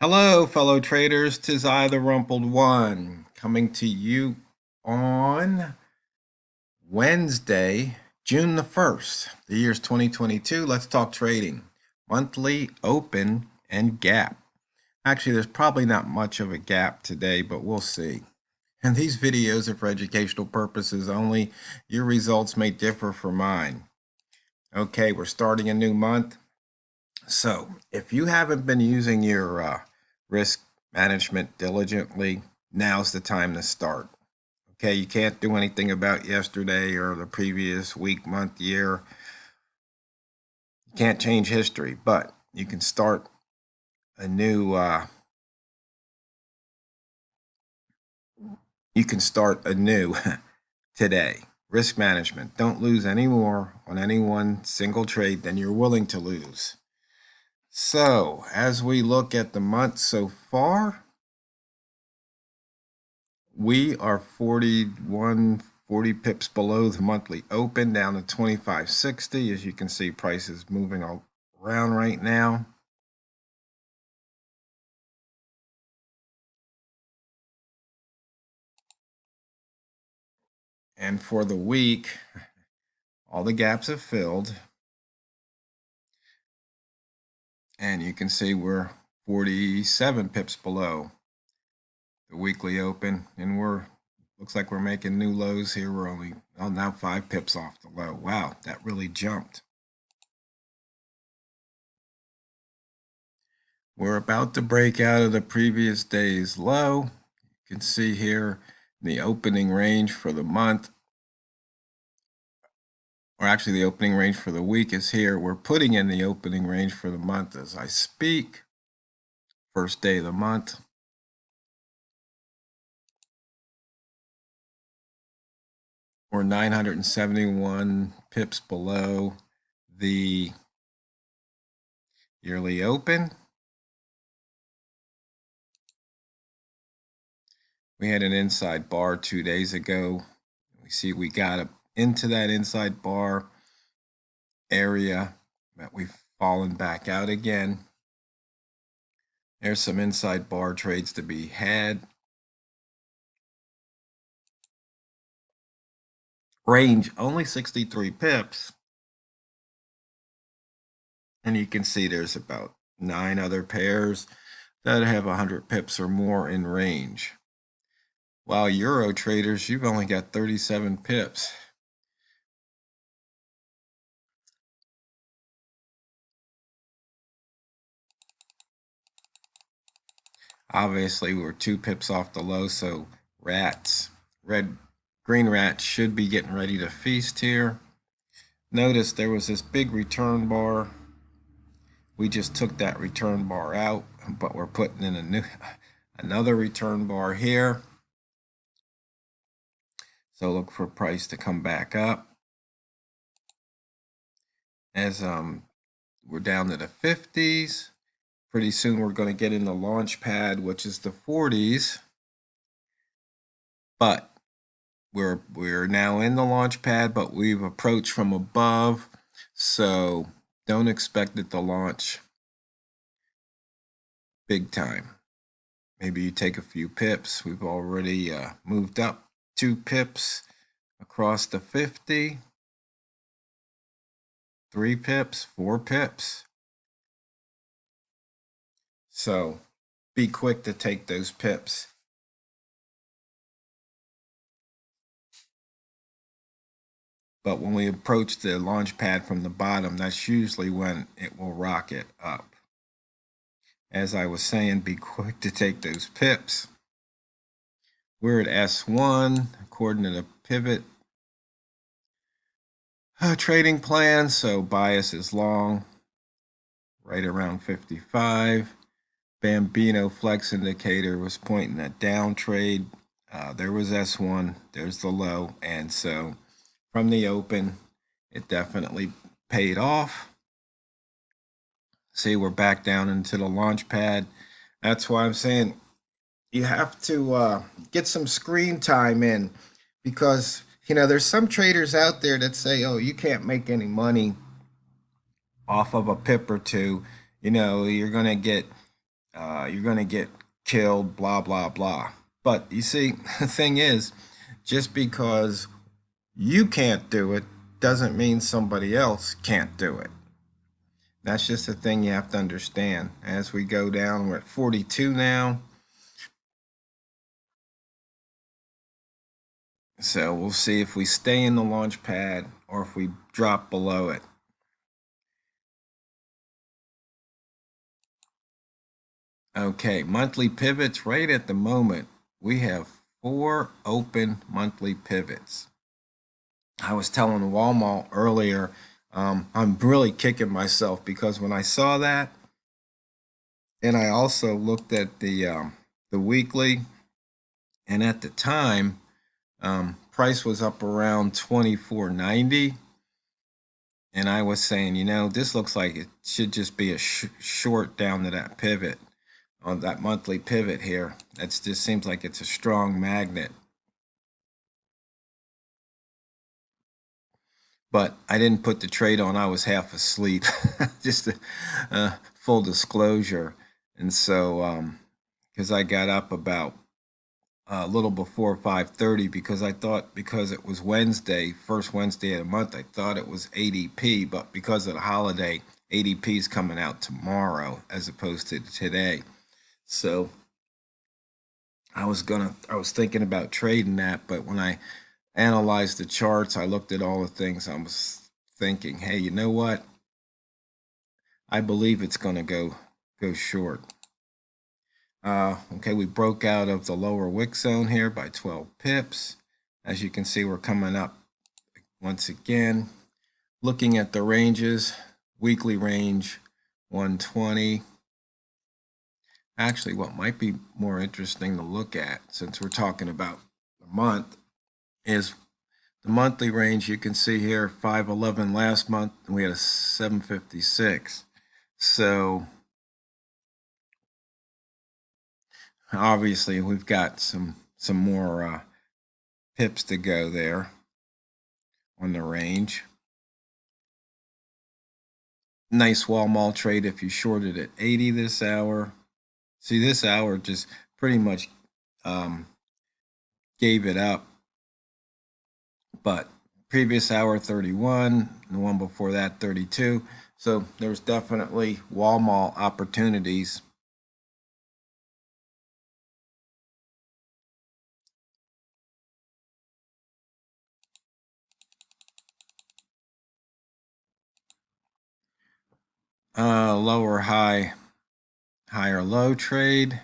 Hello, fellow traders. 'Tis I, TheRumpledOne, coming to you on Wednesday, June the 1st. The year's 2022. Let's talk trading. Monthly, open, and gap. Actually, there's probably not much of a gap today, but we'll see. And these videos are for educational purposes only. Your results may differ from mine. Okay, we're starting a new month. So if you haven't been using your risk management diligently, now's the time to start. Okay, you can't do anything about yesterday or the previous week, month, year. You can't change history, but you can start a new today. Risk management. Don't lose any more on any one single trade than you're willing to lose. So as we look at the month so far, we are 40 pips below the monthly open, down to 25.60. As you can see, price is moving all around right now. And for the week, all the gaps have filled. And you can see we're 47 pips below the weekly open. And looks like we're making new lows here. We're only, now 5 pips off the low. Wow, that really jumped. We're about to break out of the previous day's low. You can see here the opening range for the month, or actually the opening range for the week is here. We're putting in the opening range for the month as I speak. First day of the month. We're 971 pips below the yearly open. We had an inside bar 2 days ago. We see we got into that inside bar area, but we've fallen back out again. There's some inside bar trades to be had. Range only 63 pips. And you can see there's about 9 other pairs that have 100 pips or more in range. While Euro traders, you've only got 37 pips. Obviously, we're 2 pips off the low, so green rats should be getting ready to feast here. Notice there was this big return bar. We just took that return bar out, but we're putting in another return bar here. So look for price to come back up. As we're down to the 50s. Pretty soon we're going to get in the launch pad, which is the 40s. But we're now in the launch pad, but we've approached from above. So don't expect it to launch big time. Maybe you take a few pips. We've already moved up 2 pips across the 50. 3 pips, 4 pips. So be quick to take those pips. But when we approach the launch pad from the bottom, that's usually when it will rocket up. As I was saying, be quick to take those pips. We're at S1 according to the pivot trading plan. So bias is long, right around 55. Bambino flex indicator was pointing at down trade. There was S1, there's the low. And so from the open, it definitely paid off. See, we're back down into the launch pad. That's why I'm saying you have to get some screen time in, because there's some traders out there that say, oh, you can't make any money off of a pip or two. You're going to get you're going to get killed, blah, blah, blah. But you see, the thing is, just because you can't do it doesn't mean somebody else can't do it. That's just a thing you have to understand. As we go down, we're at 42 now. So we'll see if we stay in the launch pad or if we drop below it. Okay, monthly pivots right at the moment. We have 4 open monthly pivots. I was telling Walmart earlier, I'm really kicking myself because when I saw that, and I also looked at the weekly, and at the time, price was up around 24.90, and I was saying, this looks like it should just be a short down to that pivot, on that monthly pivot here. That just seems like it's a strong magnet. But I didn't put the trade on. I was half asleep, just a full disclosure. And so, because I got up about a little before 5:30, because I thought, because it was Wednesday, first Wednesday of the month, I thought it was ADP, but because of the holiday, ADP is coming out tomorrow as opposed to today. So I was thinking about trading that, but when I analyzed the charts, I looked at all the things, I was thinking, hey, you know what? I believe it's going to go short. Okay, we broke out of the lower wick zone here by 12 pips. As you can see, we're coming up once again. Looking at the ranges, weekly range 120. Actually, what might be more interesting to look at, since we're talking about the month, is the monthly range. You can see here 511 last month, and we had a 756. So obviously we've got some more pips to go there on the range. Nice wall mall trade if you shorted at 80 this hour. See, this hour just pretty much gave it up. But previous hour 31, the one before that 32. So there's definitely wall mall opportunities. Lower high, higher low trade.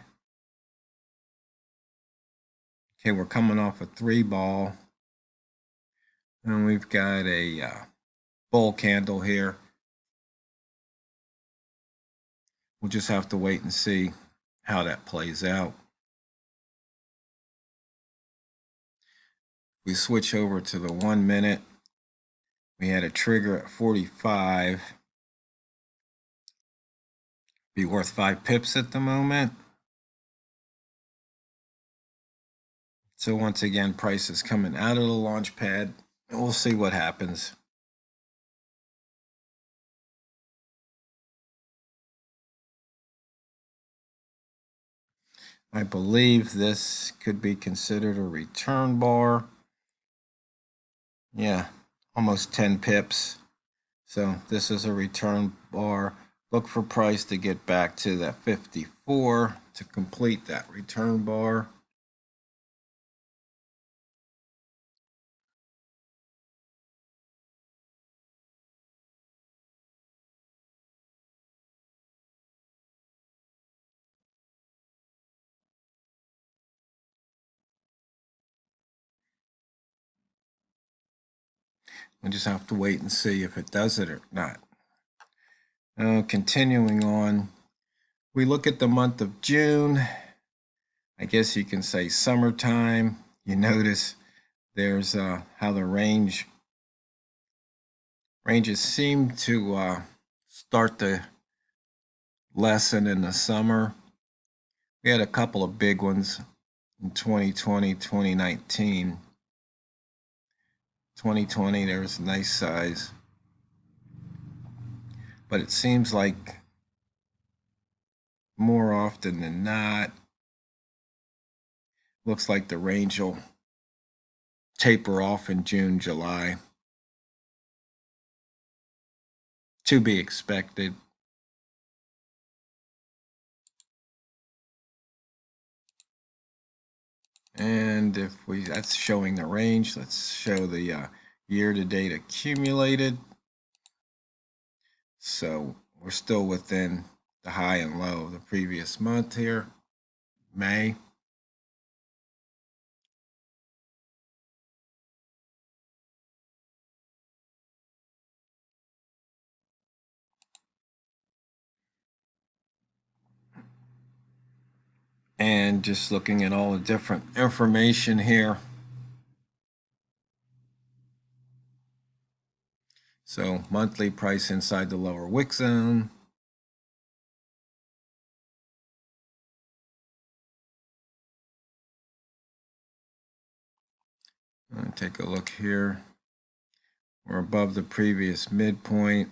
Okay, we're coming off a 3 ball. And we've got a bull candle here. We'll just have to wait and see how that plays out. We switch over to the 1 minute. We had a trigger at 45. Be worth 5 pips at the moment. So once again, price is coming out of the launch pad. We'll see what happens. I believe this could be considered a return bar. Yeah, almost 10 pips. So this is a return bar. Look for price to get back to that 54 to complete that return bar. We'll just have to wait and see if it does it or not. Continuing on, we look at the month of June. I guess you can say summertime. You notice there's how the ranges seem to start to lessen in the summer. We had a couple of big ones in 2020, 2019. 2020, there's a nice size. But it seems like more often than not, looks like the range will taper off in June, July. To be expected. And if that's showing the range, let's show the year-to-date accumulated. So we're still within the high and low of the previous month here, May. And just looking at all the different information here. So monthly price inside the lower wick zone. Take a look here. We're above the previous midpoint.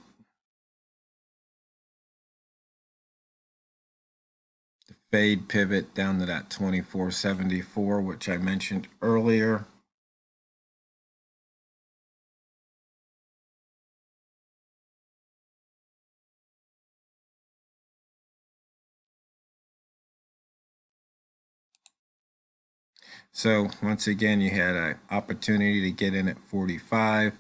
The fade pivot down to that 24.74, which I mentioned earlier. So once again, you had an opportunity to get in at 45.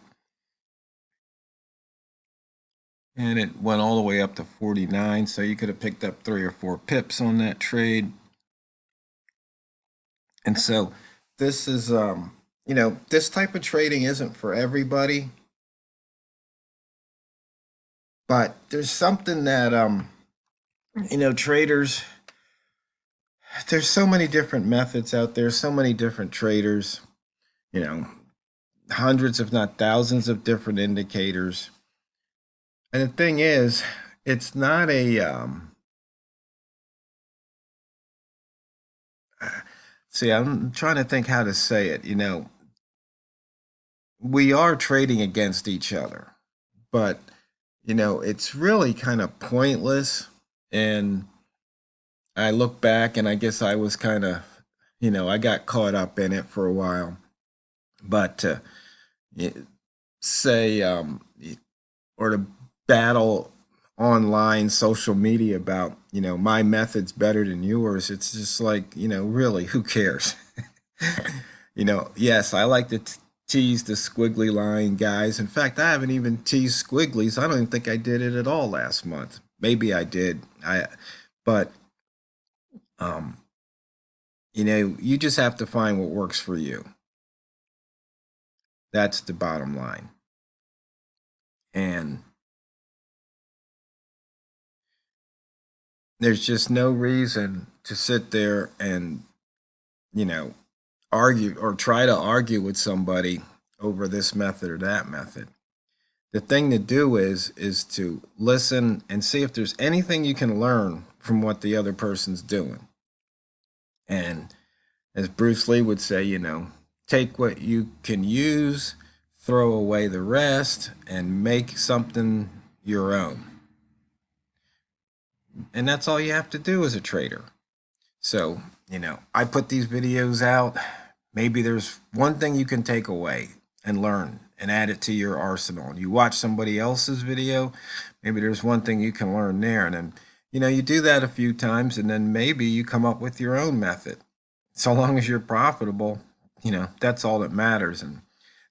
And it went all the way up to 49. So you could have picked up 3 or 4 pips on that trade. And so this is, this type of trading isn't for everybody. But there's something that, traders, there's so many different methods out there, so many different traders, hundreds, if not thousands of different indicators. And the thing is, it's not a, see, I'm trying to think how to say it, we are trading against each other, but, it's really kind of pointless. And I look back and I guess I was kind of, I got caught up in it for a while. But to say, or to battle online social media about, my method's better than yours, it's just like, really, who cares? Yes, I like to tease the squiggly line guys. In fact, I haven't even teased squigglies. I don't even think I did it at all last month. Maybe I did. But you just have to find what works for you. That's the bottom line. And there's just no reason to sit there and, argue or try to argue with somebody over this method or that method. The thing to do is to listen and see if there's anything you can learn from what the other person's doing. And as Bruce Lee would say, take what you can use, throw away the rest, and make something your own. And that's all you have to do as a trader. So, I put these videos out. Maybe there's one thing you can take away and learn and add it to your arsenal. You watch somebody else's video, maybe there's one thing you can learn there. And then, you do that a few times and then maybe you come up with your own method. So long as you're profitable, that's all that matters. And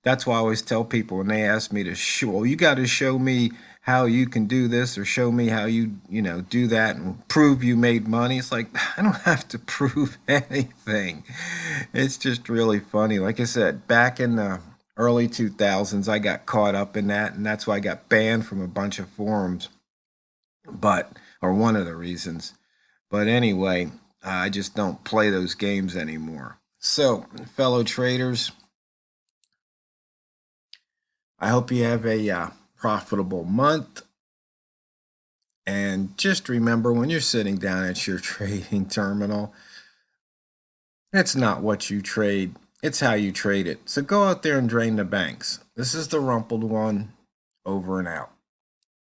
that's why I always tell people when they ask me to show, well, you got to show me how you can do this or show me how you, do that and prove you made money. It's like, I don't have to prove anything. It's just really funny. Like I said, back in the early 2000s, I got caught up in that, and that's why I got banned from a bunch of forums. Or one of the reasons. But anyway, I just don't play those games anymore. So, fellow traders, I hope you have a profitable month. And just remember when you're sitting down at your trading terminal, it's not what you trade, it's how you trade it. So go out there and drain the banks. This is TheRumpledOne, over and out.